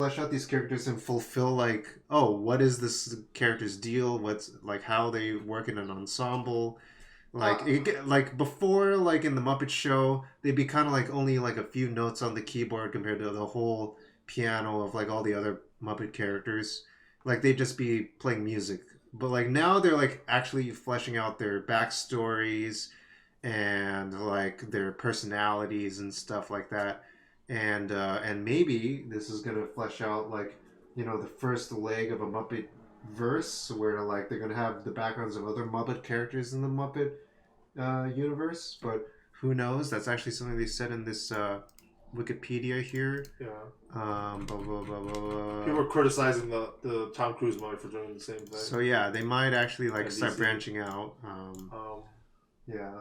flesh out these characters and fulfill like, oh, what is this character's deal? What's like how they work in an ensemble? Like like before, like in the Muppet Show, they'd be kind of like only like a few notes on the keyboard compared to the whole piano of like all the other Muppet characters. Like they'd just be playing music. But like now they're like actually fleshing out their backstories and like their personalities and stuff like that. And maybe this is gonna flesh out like the first leg of a Muppet verse where like they're gonna have the backgrounds of other Muppet characters in the Muppet universe. But who knows? That's actually something they said in this Wikipedia here. Yeah. Blah, blah, blah, blah. People are criticizing the Tom Cruise movie for doing the same thing. So yeah, they might actually like start branching out. Yeah.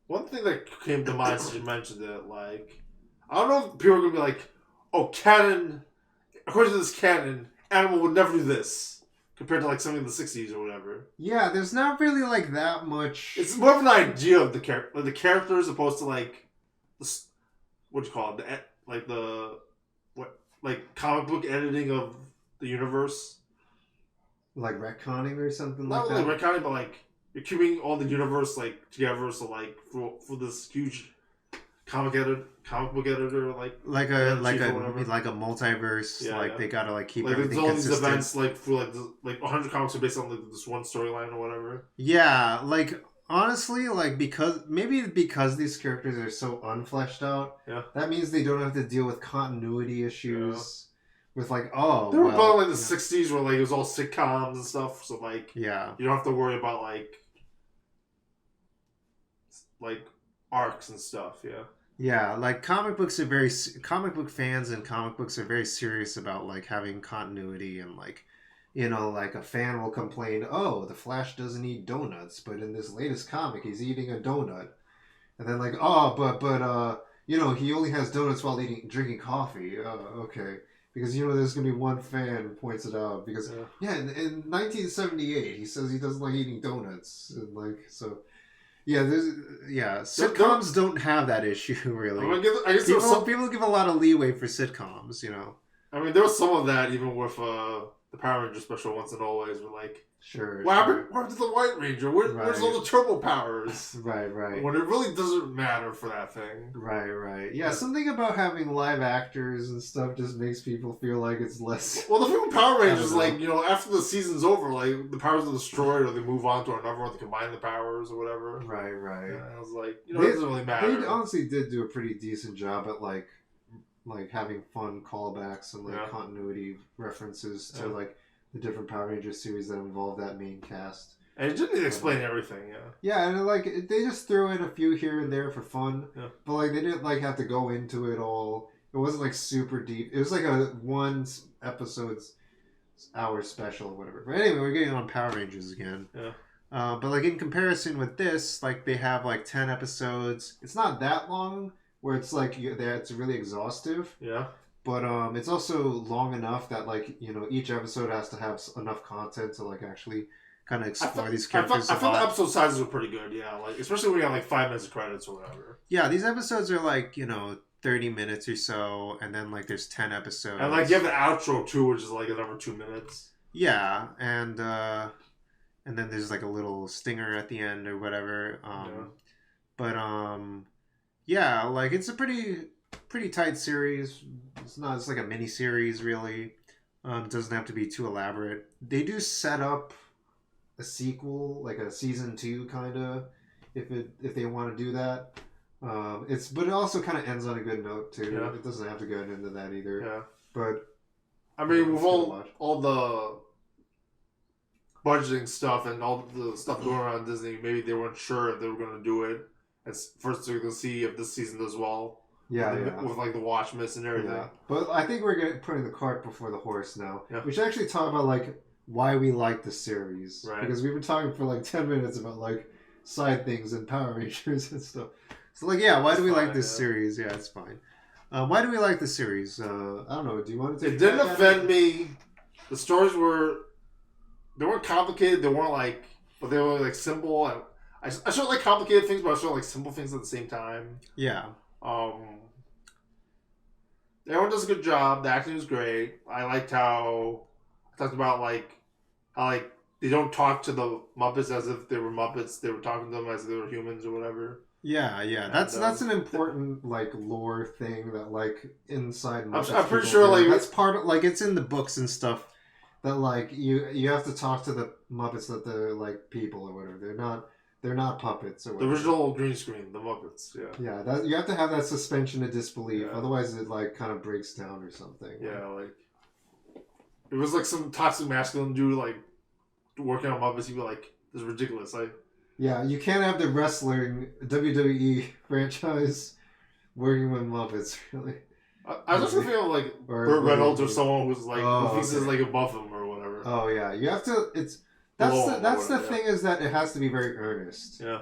One thing that came to mind since you mentioned it, like, I don't know if people are gonna be like, "Oh, canon. According to this canon, Animal would never do this," compared to like something in the '60s or whatever. Yeah, there's not really like that much. It's more of an idea of the character, like the characters, opposed to like, what do you call it? Like comic book editing of the universe. Like retconning or something Not like that? Not really retconning, but like you're keeping all the universe like together, so like for this huge comic book editor, like a multiverse. Yeah, like they gotta like keep everything all consistent. These events like for like 100 comics are based on like this one storyline or whatever. Yeah, like honestly, like because these characters are so unfleshed out, that means they don't have to deal with continuity issues. With like, they were about like the '60s where like it was all sitcoms and stuff, so like you don't have to worry about like arcs and stuff. Yeah, like comic book fans and comic books are very serious about like having continuity and like like a fan will complain, oh, the Flash doesn't eat donuts, but in this latest comic he's eating a donut. And then like, but he only has donuts while drinking coffee. Okay. Because there's gonna be one fan who points it out because in 1978 he says he doesn't like eating donuts and like so sitcoms don't have that issue really. I guess people give a lot of leeway for sitcoms, I mean there was some of that even with the Power Ranger special Once and Always were like what happened to the White Ranger? Where's all the turbo powers? Right. When it really doesn't matter for that thing. Right. Yeah, something about having live actors and stuff just makes people feel like it's less... Well, the thing with Power Rangers, like, after the season's over, like, the powers are destroyed or they move on to another one to combine the powers or whatever. Right. Yeah, I was like, it doesn't really matter. They honestly did do a pretty decent job at, like having fun callbacks and, like, continuity references to, like, the different Power Rangers series that involve that main cast. And it didn't explain everything, Yeah, and like they just threw in a few here and there for fun, but like they didn't like have to go into it all. It wasn't like super deep. It was like a one episode's hour special or whatever. But anyway, we're getting on Power Rangers again. Yeah. But like in comparison with this, like they have like 10 episodes. It's not that long where it's like it's really exhaustive. Yeah. But it's also long enough that like each episode has to have enough content to like actually kind of explore these characters. I thought the episode sizes were pretty good. Yeah, like especially when you got like 5 minutes of credits or whatever. Yeah, these episodes are like 30 minutes or so, and then like there's 10 episodes. And like you have the outro too, which is like another 2 minutes. Yeah, and then there's like a little stinger at the end or whatever. But yeah, like it's a pretty tight series. It's like a mini series really. It doesn't have to be too elaborate. They do set up a sequel, like a season 2 kind of, if they want to do that. But it also kind of ends on a good note too. Yeah. It doesn't have to go into that either. Yeah. But I mean, with all the budgeting stuff and all the stuff going around Disney, maybe they weren't sure if they were going to do it. First, they're going to see if this season does well. Yeah, with like the watch miss and everything. Yeah. But I think we're putting the cart before the horse now. Yeah. We should actually talk about like why we like the series, right? Because we've been talking for like 10 minutes about like side things and Power Rangers and stuff. So like, why do we like this series? Yeah, it's fine. Why do we like the series? I don't know. Do you want to? It didn't offend me. The stories they weren't complicated. They weren't but they were like simple. I sort of like complicated things, but I sort of like simple things at the same time. Yeah. everyone does a good job. The acting was great. I liked how I talked about how they don't talk to the Muppets as if they were Muppets. They were talking to them as if they were humans or whatever. Yeah, And, that's an important like lore thing that like inside Muppets. I'm pretty sure like that's part of like it's in the books and stuff that like you have to talk to the Muppets that they're like people or whatever. They're not puppets or whatever. The original green screen, the Muppets. Yeah. Yeah, that you have to have that suspension of disbelief. Yeah. Otherwise, it like kind of breaks down or something. Yeah, like it was like some toxic masculine dude like working on Muppets. You'd be like, "This is ridiculous." Like, yeah, you can't have the wrestling WWE franchise working with Muppets. Really, I was just feeling like Burt Reynolds or someone who's like who thinks is like above him or whatever. Oh yeah, you have to. It's that's the thing is that it has to be very earnest. Yeah.